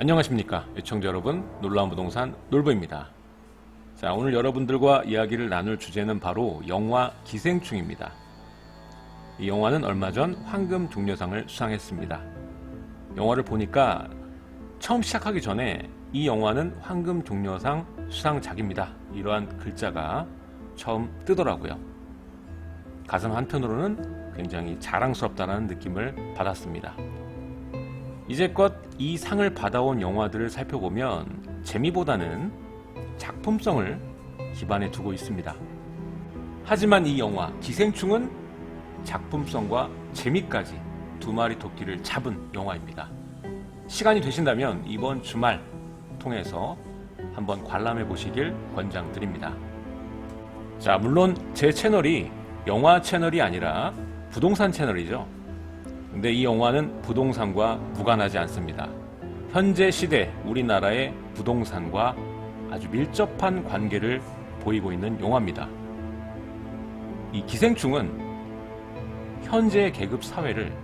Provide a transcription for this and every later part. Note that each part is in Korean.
안녕하십니까 애청자 여러분, 놀라운 부동산 놀부입니다. 자, 오늘 여러분들과 이야기를 나눌 주제는 바로 영화 기생충입니다. 이 영화는 얼마 전 황금 종려상을 수상했습니다. 영화를 보니까 처음 시작하기 전에 이 영화는 황금 종려상 수상작입니다, 이러한 글자가 처음 뜨더라고요. 가슴 한편으로는 굉장히 자랑스럽다는 느낌을 받았습니다. 이제껏 이 상을 받아온 영화들을 살펴보면 재미보다는 작품성을 기반에 두고 있습니다. 하지만 이 영화 기생충은 작품성과 재미까지 두 마리 토끼를 잡은 영화입니다. 시간이 되신다면 이번 주말 통해서 한번 관람해 보시길 권장드립니다. 자, 물론 제 채널이 영화 채널이 아니라 부동산 채널이죠. 근데 이 영화는 부동산과 무관하지 않습니다. 현재 시대 우리나라의 부동산과 아주 밀접한 관계를 보이고 있는 영화입니다. 이 기생충은 현재의 계급 사회를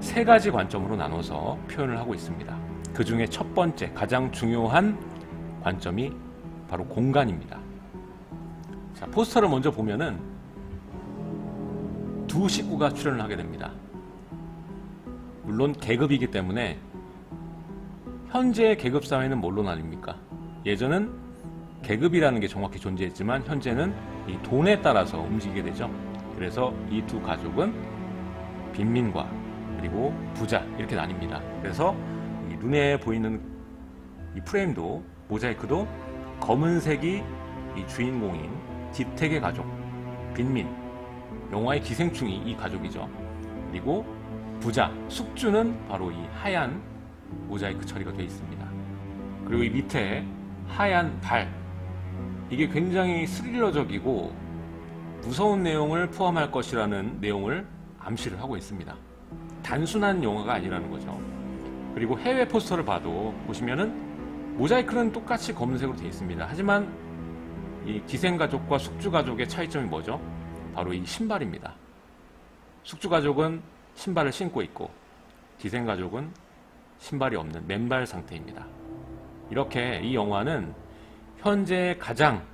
세 가지 관점으로 나눠서 표현을 하고 있습니다. 그 중에 첫 번째, 가장 중요한 관점이 바로 공간입니다. 자, 포스터를 먼저 보면은 두 식구가 출연을 하게 됩니다. 물론 계급이기 때문에 현재의 계급 사회는 뭘로 나뉩니까? 예전은 계급이라는 게 정확히 존재했지만 현재는 이 돈에 따라서 움직이게 되죠. 그래서 이 두 가족은 빈민과 그리고 부자 이렇게 나뉩니다. 그래서 이 눈에 보이는 이 프레임도, 모자이크도 검은색이 이 주인공인 디택의 가족, 빈민, 영화의 기생충이 이 가족이죠. 그리고 부자, 숙주는 바로 이 하얀 모자이크 처리가 되어 있습니다. 그리고 이 밑에 하얀 발, 이게 굉장히 스릴러적이고 무서운 내용을 포함할 것이라는 내용을 암시를 하고 있습니다. 단순한 영화가 아니라는 거죠. 그리고 해외 포스터를 봐도 보시면은 모자이크는 똑같이 검은색으로 되어 있습니다. 하지만 이 기생가족과 숙주가족의 차이점이 뭐죠? 바로 이 신발입니다. 숙주가족은 신발을 신고 있고 기생가족은 신발이 없는 맨발 상태입니다. 이렇게 이 영화는 현재 가장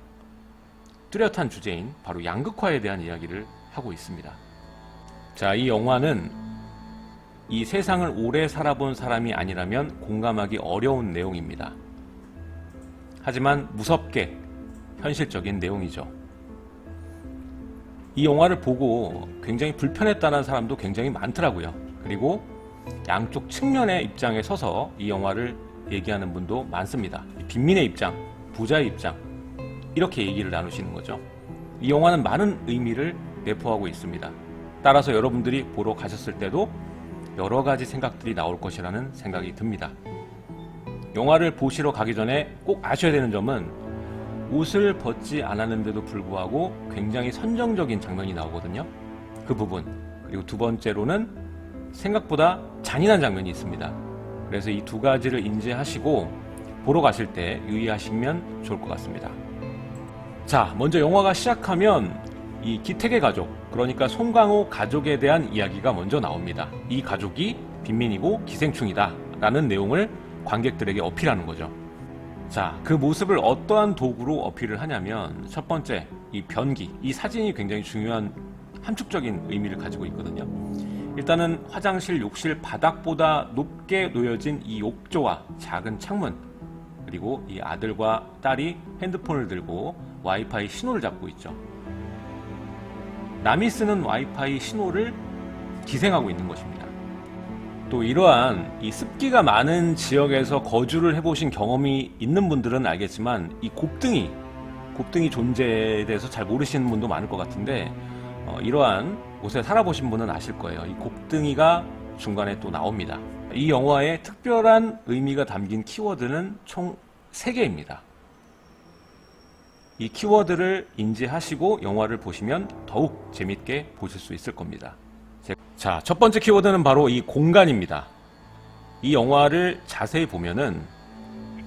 뚜렷한 주제인 바로 양극화에 대한 이야기를 하고 있습니다. 자, 이 영화는 이 세상을 오래 살아본 사람이 아니라면 공감하기 어려운 내용입니다. 하지만 무섭게 현실적인 내용이죠. 이 영화를 보고 굉장히 불편했다는 사람도 굉장히 많더라고요. 그리고 양쪽 측면의 입장에 서서 이 영화를 얘기하는 분도 많습니다. 빈민의 입장, 부자의 입장, 이렇게 얘기를 나누시는 거죠. 이 영화는 많은 의미를 내포하고 있습니다. 따라서 여러분들이 보러 가셨을 때도 여러 가지 생각들이 나올 것이라는 생각이 듭니다. 영화를 보시러 가기 전에 꼭 아셔야 되는 점은 옷을 벗지 않았는데도 불구하고 굉장히 선정적인 장면이 나오거든요. 그 부분. 그리고 두 번째로는 생각보다 잔인한 장면이 있습니다. 그래서 이 두 가지를 인지하시고 보러 가실 때 유의하시면 좋을 것 같습니다. 자, 먼저 영화가 시작하면 이 기택의 가족, 그러니까 송강호 가족에 대한 이야기가 먼저 나옵니다. 이 가족이 빈민이고 기생충이다 라는 내용을 관객들에게 어필하는 거죠. 자, 그 모습을 어떠한 도구로 어필을 하냐면 첫 번째, 이 변기, 이 사진이 굉장히 중요한 함축적인 의미를 가지고 있거든요. 일단은 화장실, 욕실 바닥보다 높게 놓여진 이 욕조와 작은 창문, 그리고 이 아들과 딸이 핸드폰을 들고 와이파이 신호를 잡고 있죠. 남이 쓰는 와이파이 신호를 기생하고 있는 것입니다. 또 이러한 이 습기가 많은 지역에서 거주를 해보신 경험이 있는 분들은 알겠지만 이 곱등이 존재에 대해서 잘 모르시는 분도 많을 것 같은데 이러한 곳에 살아보신 분은 아실 거예요. 이 곱등이가 중간에 또 나옵니다. 이 영화에 특별한 의미가 담긴 키워드는 총 3개입니다. 이 키워드를 인지하시고 영화를 보시면 더욱 재밌게 보실 수 있을 겁니다. 자, 첫 번째 키워드는 바로 이 공간입니다. 이 영화를 자세히 보면은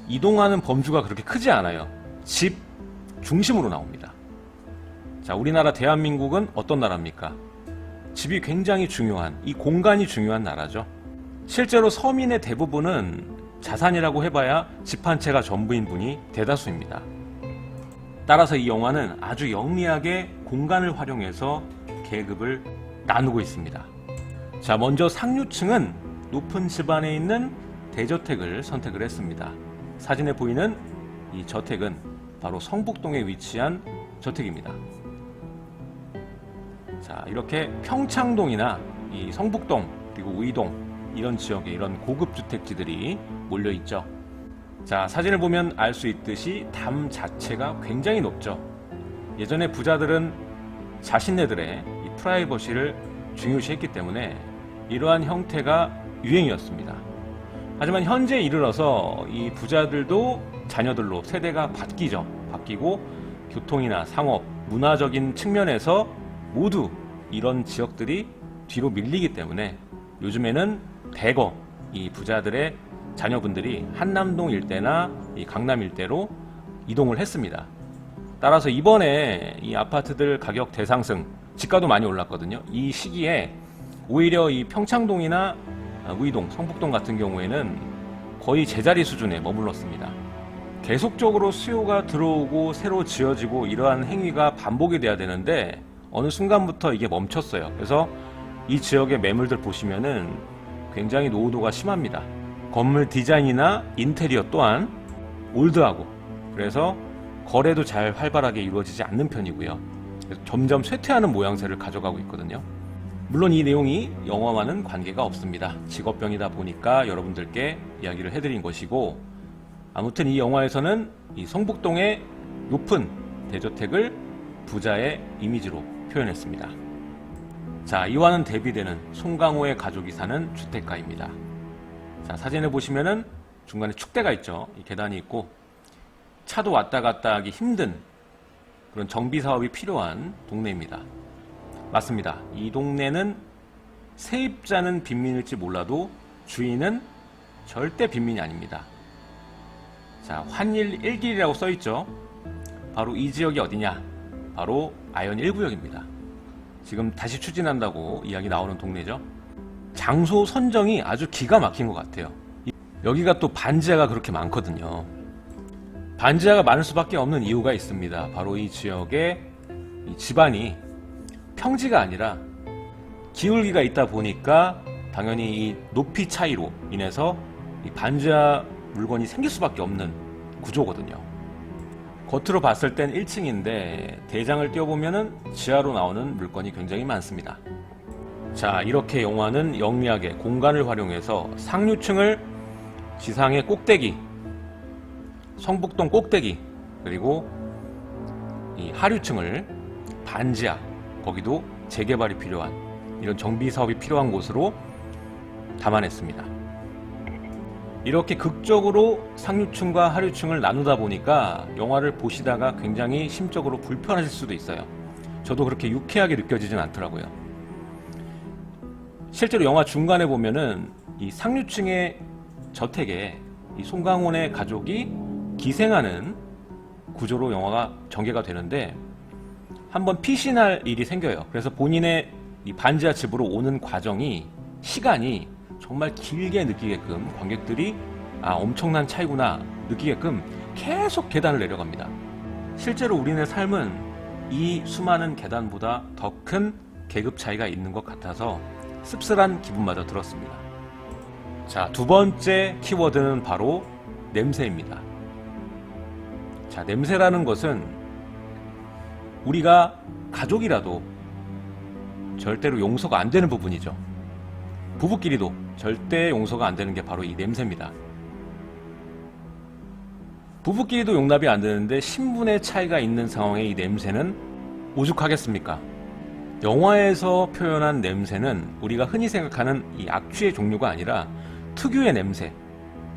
이동하는 범주가 그렇게 크지 않아요. 집 중심으로 나옵니다. 자, 우리나라 대한민국은 어떤 나라입니까? 집이 굉장히 중요한, 이 공간이 중요한 나라죠. 실제로 서민의 대부분은 자산이라고 해봐야 집 한 채가 전부인 분이 대다수입니다. 따라서 이 영화는 아주 영리하게 공간을 활용해서 계급을 나누고 있습니다. 자, 먼저 상류층은 높은 집안에 있는 대저택을 선택을 했습니다. 사진에 보이는 이 저택은 바로 성북동에 위치한 저택입니다. 자, 이렇게 평창동이나 이 성북동 그리고 우이동 이런 지역에 이런 고급 주택지들이 몰려 있죠. 자, 사진을 보면 알 수 있듯이 담 자체가 굉장히 높죠. 예전에 부자들은 자신네들의 이 프라이버시를 중요시했기 때문에 이러한 형태가 유행이었습니다. 하지만 현재 이르러서 이 부자들도 자녀들로 세대가 바뀌고 교통이나 상업, 문화적인 측면에서 모두 이런 지역들이 뒤로 밀리기 때문에 요즘에는 대거 이 부자들의 자녀분들이 한남동 일대나 이 강남 일대로 이동을 했습니다. 따라서 이번에 이 아파트들 가격 대상승, 집가도 많이 올랐거든요. 이 시기에 오히려 이 평창동이나 우이동, 성북동 같은 경우에는 거의 제자리 수준에 머물렀습니다. 계속적으로 수요가 들어오고 새로 지어지고 이러한 행위가 반복이 돼야 되는데 어느 순간부터 이게 멈췄어요. 그래서 이 지역의 매물들 보시면은 굉장히 노후도가 심합니다. 건물 디자인이나 인테리어 또한 올드하고, 그래서 거래도 잘 활발하게 이루어지지 않는 편이고요. 그래서 점점 쇠퇴하는 모양새를 가져가고 있거든요. 물론 이 내용이 영화와는 관계가 없습니다. 직업병이다 보니까 여러분들께 이야기를 해드린 것이고, 아무튼 이 영화에서는 이 성북동의 높은 대저택을 부자의 이미지로 표현했습니다. 자, 이와는 대비되는 송강호의 가족이 사는 주택가입니다. 자, 사진을 보시면은 중간에 축대가 있죠. 이 계단이 있고 차도 왔다 갔다 하기 힘든 그런 정비 사업이 필요한 동네입니다. 맞습니다. 이 동네는 세입자는 빈민일지 몰라도 주인은 절대 빈민이 아닙니다. 자, 환일 1길이라고 써있죠. 바로 이 지역이 어디냐? 바로 아현 1구역입니다. 지금 다시 추진한다고 이야기 나오는 동네죠. 장소 선정이 아주 기가 막힌 것 같아요. 여기가 또 반지하가 그렇게 많거든요. 반지하가 많을 수밖에 없는 이유가 있습니다. 바로 이 지역에 이 집안이 평지가 아니라 기울기가 있다 보니까 당연히 이 높이 차이로 인해서 이 반지하 물건이 생길 수밖에 없는 구조거든요. 겉으로 봤을 땐 1층인데 대장을 띄워보면 지하로 나오는 물건이 굉장히 많습니다. 자, 이렇게 영화는 영리하게 공간을 활용해서 상류층을 지상의 꼭대기, 성북동 꼭대기, 그리고 이 하류층을 반지하, 거기도 재개발이 필요한 이런 정비 사업이 필요한 곳으로 담아냈습니다. 이렇게 극적으로 상류층과 하류층을 나누다 보니까 영화를 보시다가 굉장히 심적으로 불편하실 수도 있어요. 저도 그렇게 유쾌하게 느껴지진 않더라고요. 실제로 영화 중간에 보면은 이 상류층의 저택에 이 송강호의 가족이 기생하는 구조로 영화가 전개가 되는데 한번 피신할 일이 생겨요. 그래서 본인의 이 반지하 집으로 오는 과정이 시간이 정말 길게 느끼게끔 관객들이 엄청난 차이구나 느끼게끔 계속 계단을 내려갑니다. 실제로 우리네 삶은 이 수많은 계단보다 더 큰 계급 차이가 있는 것 같아서 씁쓸한 기분마저 들었습니다. 자, 두 번째 키워드는 바로 냄새입니다. 자, 냄새라는 것은 우리가 가족이라도 절대로 용서가 안 되는 부분이죠. 부부끼리도 절대 용서가 안 되는 게 바로 이 냄새입니다. 부부끼리도 용납이 안 되는데 신분의 차이가 있는 상황에 이 냄새는 오죽하겠습니까? 영화에서 표현한 냄새는 우리가 흔히 생각하는 이 악취의 종류가 아니라 특유의 냄새,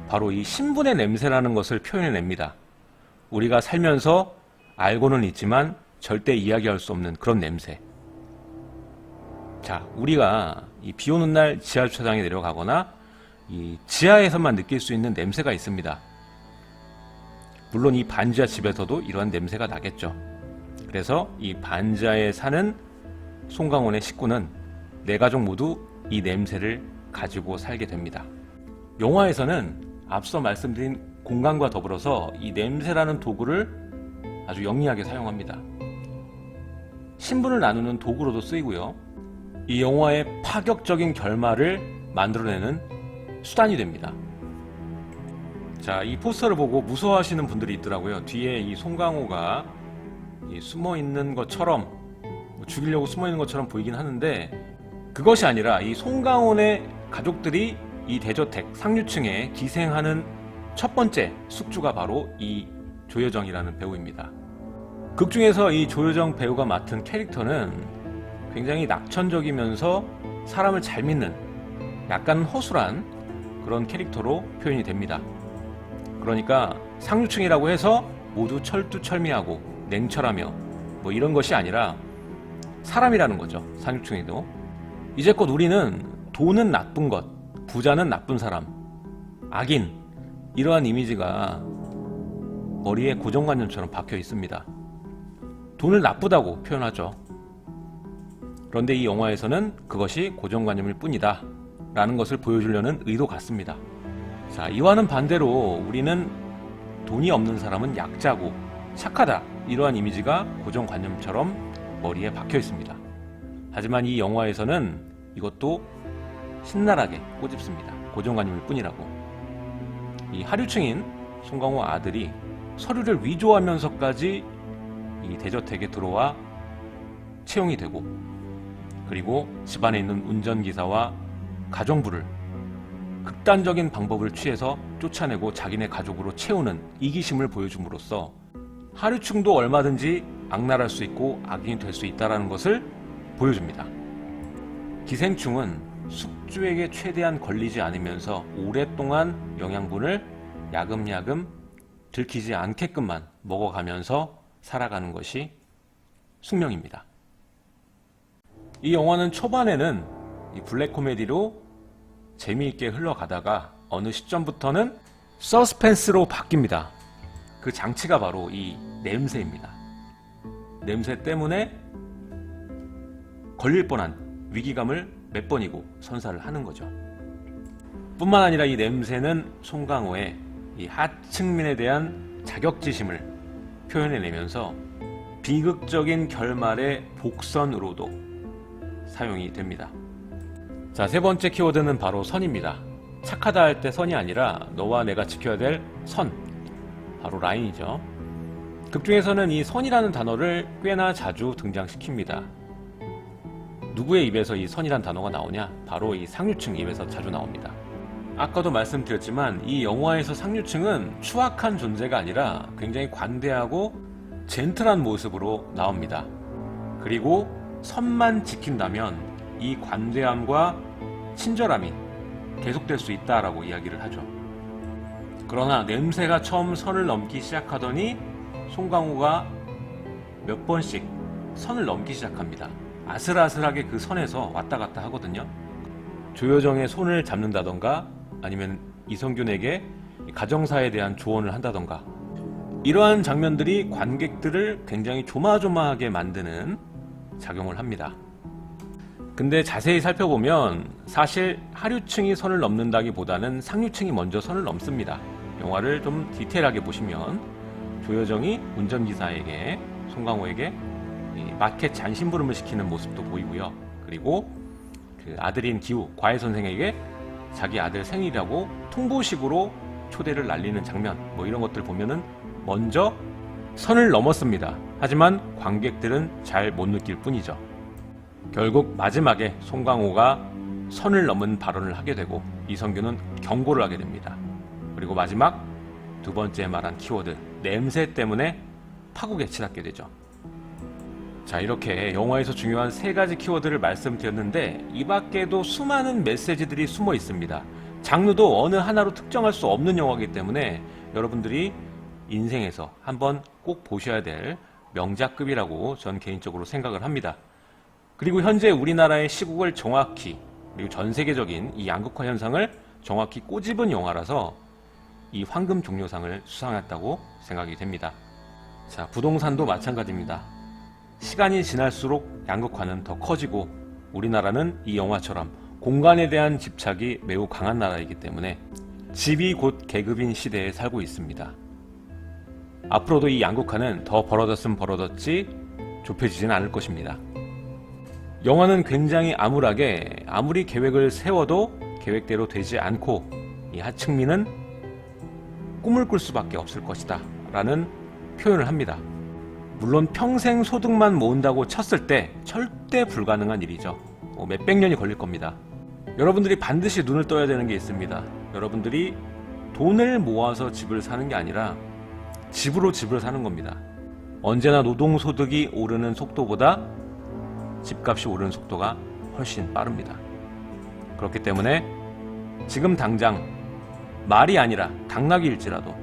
바로 이 신분의 냄새라는 것을 표현해냅니다. 우리가 살면서 알고는 있지만 절대 이야기할 수 없는 그런 냄새. 자, 우리가 이 비 오는 날 지하 주차장에 내려가거나 이 지하에서만 느낄 수 있는 냄새가 있습니다. 물론 이 반지하 집에서도 이러한 냄새가 나겠죠. 그래서 이 반지하에 사는 송강호의 식구는 네 가족 모두 이 냄새를 가지고 살게 됩니다. 영화에서는 앞서 말씀드린 공간과 더불어서 이 냄새라는 도구를 아주 영리하게 사용합니다. 신분을 나누는 도구로도 쓰이고요. 이 영화의 파격적인 결말을 만들어내는 수단이 됩니다. 자, 이 포스터를 보고 무서워하시는 분들이 있더라고요. 뒤에 이 송강호가 숨어 있는 것처럼, 죽이려고 숨어 있는 것처럼 보이긴 하는데, 그것이 아니라 이 송강호의 가족들이 이 대저택 상류층에 기생하는 첫 번째 숙주가 바로 이 조여정이라는 배우입니다. 극 중에서 이 조여정 배우가 맡은 캐릭터는 굉장히 낙천적이면서 사람을 잘 믿는 약간 허술한 그런 캐릭터로 표현이 됩니다. 그러니까 상류층이라고 해서 모두 철두철미하고 냉철하며 뭐 이런 것이 아니라 사람이라는 거죠. 상류층에도. 이제껏 우리는 돈은 나쁜 것, 부자는 나쁜 사람, 악인, 이러한 이미지가 머리에 고정관념처럼 박혀 있습니다. 돈을 나쁘다고 표현하죠. 그런데 이 영화에서는 그것이 고정관념일 뿐이다 라는 것을 보여주려는 의도 같습니다. 자, 이와는 반대로 우리는 돈이 없는 사람은 약자고 착하다, 이러한 이미지가 고정관념처럼 머리에 박혀 있습니다. 하지만 이 영화에서는 이것도 신랄하게 꼬집습니다. 고정관념일 뿐이라고. 이 하류층인 송강호 아들이 서류를 위조하면서까지 이 대저택에 들어와 채용이 되고, 그리고 집안에 있는 운전기사와 가정부를 극단적인 방법을 취해서 쫓아내고 자기네 가족으로 채우는 이기심을 보여줌으로써 하류층도 얼마든지 악랄할 수 있고 악인이 될 수 있다는 것을 보여줍니다. 기생충은 숙주에게 최대한 걸리지 않으면서 오랫동안 영양분을 야금야금 들키지 않게끔만 먹어가면서 살아가는 것이 숙명입니다. 이 영화는 초반에는 이 블랙 코미디로 재미있게 흘러가다가 어느 시점부터는 서스펜스로 바뀝니다. 그 장치가 바로 이 냄새입니다. 냄새 때문에 걸릴 뻔한 위기감을 몇 번이고 선사를 하는 거죠. 뿐만 아니라 이 냄새는 송강호의 이 하층민에 대한 자격지심을 표현해내면서 비극적인 결말의 복선으로도 사용이 됩니다. 자, 세 번째 키워드는 바로 선입니다. 착하다 할 때 선이 아니라 너와 내가 지켜야 될 선, 바로 라인이죠. 극 중에서는 이 선이라는 단어를 꽤나 자주 등장시킵니다. 누구의 입에서 이 선이란 단어가 나오냐? 바로 이 상류층 입에서 자주 나옵니다. 아까도 말씀드렸지만 이 영화에서 상류층은 추악한 존재가 아니라 굉장히 관대하고 젠틀한 모습으로 나옵니다. 그리고 선만 지킨다면 이 관대함과 친절함이 계속될 수 있다라고 이야기를 하죠. 그러나 냄새가 처음 선을 넘기 시작하더니 송강호가 몇 번씩 선을 넘기 시작합니다. 아슬아슬하게 그 선에서 왔다 갔다 하거든요. 조여정의 손을 잡는다던가 아니면 이성균에게 가정사에 대한 조언을 한다던가, 이러한 장면들이 관객들을 굉장히 조마조마하게 만드는 작용을 합니다. 근데 자세히 살펴보면 사실 하류층이 선을 넘는다기보다는 상류층이 먼저 선을 넘습니다. 영화를 좀 디테일하게 보시면 조여정이 운전기사에게, 송강호에게 마켓 잔심부름을 시키는 모습도 보이고요. 그리고 그 아들인 기우, 과외 선생에게 자기 아들 생일이라고 통보식으로 초대를 날리는 장면, 뭐 이런 것들 보면은 먼저 선을 넘었습니다. 하지만 관객들은 잘 못 느낄 뿐이죠. 결국 마지막에 송강호가 선을 넘은 발언을 하게 되고 이성균은 경고를 하게 됩니다. 그리고 마지막 두 번째 말한 키워드, 냄새 때문에 파국에 치닫게 되죠. 자, 이렇게 영화에서 중요한 세 가지 키워드를 말씀드렸는데 이 밖에도 수많은 메시지들이 숨어 있습니다. 장르도 어느 하나로 특정할 수 없는 영화이기 때문에 여러분들이 인생에서 한번 꼭 보셔야 될 명작급이라고 전 개인적으로 생각을 합니다. 그리고 현재 우리나라의 시국을 정확히, 그리고 전 세계적인 이 양극화 현상을 정확히 꼬집은 영화라서 이 황금 종려상을 수상했다고 생각이 됩니다. 자, 부동산도 마찬가지입니다. 시간이 지날수록 양극화는 더 커지고 우리나라는 이 영화처럼 공간에 대한 집착이 매우 강한 나라이기 때문에 집이 곧 계급인 시대에 살고 있습니다. 앞으로도 이 양극화는 더 벌어졌으면 벌어졌지 좁혀지진 않을 것입니다. 영화는 굉장히 암울하게 아무리 계획을 세워도 계획대로 되지 않고 이 하층민은 꿈을 꿀 수밖에 없을 것이다 라는 표현을 합니다. 물론 평생 소득만 모은다고 쳤을 때 절대 불가능한 일이죠. 몇백 년이 걸릴 겁니다. 여러분들이 반드시 눈을 떠야 되는 게 있습니다. 여러분들이 돈을 모아서 집을 사는 게 아니라 집으로 집을 사는 겁니다. 언제나 노동소득이 오르는 속도보다 집값이 오르는 속도가 훨씬 빠릅니다. 그렇기 때문에 지금 당장 말이 아니라 당나귀일지라도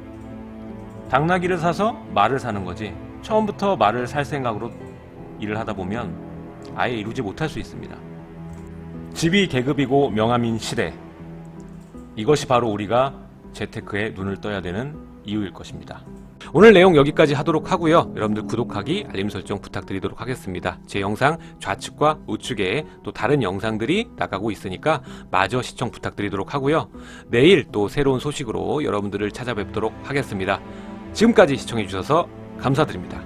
당나귀를 사서 말을 사는 거지, 처음부터 말을 살 생각으로 일을 하다 보면 아예 이루지 못할 수 있습니다. 집이 계급이고 명함인 시대, 이것이 바로 우리가 재테크에 눈을 떠야 되는 이유일 것입니다. 오늘 내용 여기까지 하도록 하고요. 여러분들 구독하기, 알림 설정 부탁드리도록 하겠습니다. 제 영상 좌측과 우측에 또 다른 영상들이 나가고 있으니까 마저 시청 부탁드리도록 하고요. 내일 또 새로운 소식으로 여러분들을 찾아뵙도록 하겠습니다. 지금까지 시청해 주셔서 감사드립니다.